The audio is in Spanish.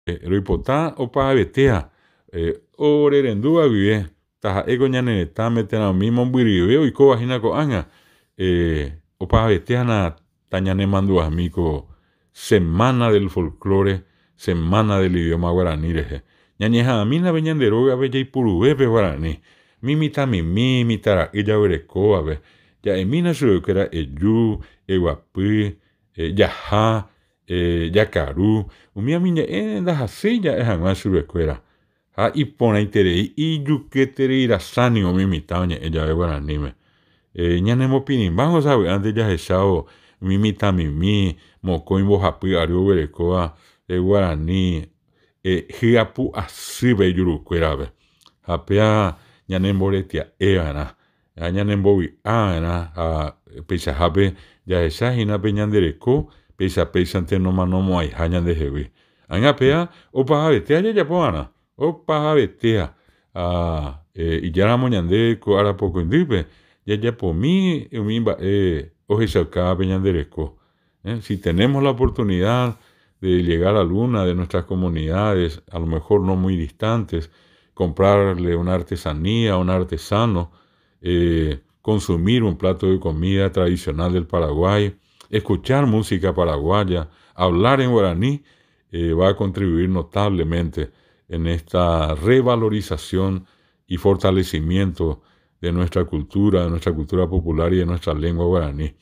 Roipota opa betea orerendúva vive taha'éko ñanerëtãme térãmi mombyryve oikóvahína ko'ág̃a opa betéhana tañanemandu'ámiko Semana del Folclore, Semana del Idioma Guaraní rehe. Ñañeha'ãmínave ñande rógave jaipuruvépe Guarani. Mímitamimi, mitãra'y javyrekóvape. Ja'emína chuvekuéra eju, eguapy, jaha, jakaru. Umiámi ñe'ẽ ndahasýi ja'e hag̃ua chuvekuéra. Ha iporãiterei ijuketereirasániko mimitãva ñe'ẽ jave Guaraníme. Ñanembopirĩmba hosavy'ánte jahechávo mímitamimi, mokõi mbohapy ary oguerekóva Guarani hyapu asýpe ijurukuérave. Ha péa ñanemboretia'eva'erã, ñanembovy'ava'erã ha peichahápe jahechahínape ñande reko péichapéichante nomanomo'ãiha ñandehegui. Añapea opahavetéa jajapova'erã, opahavetéa ijáramo ñande ko arapokõindýpe jajapomi umi mba'e ohechaukávape ñande reko. Si tenemos la oportunidad de llegar a alguna de nuestras comunidades, a lo mejor no muy distantes, comprarle una artesanía a un artesano, consumir un plato de comida tradicional del Paraguay, escuchar música paraguaya, hablar en guaraní, va a contribuir notablemente en esta revalorización y fortalecimiento de nuestra cultura popular y de nuestra lengua guaraní.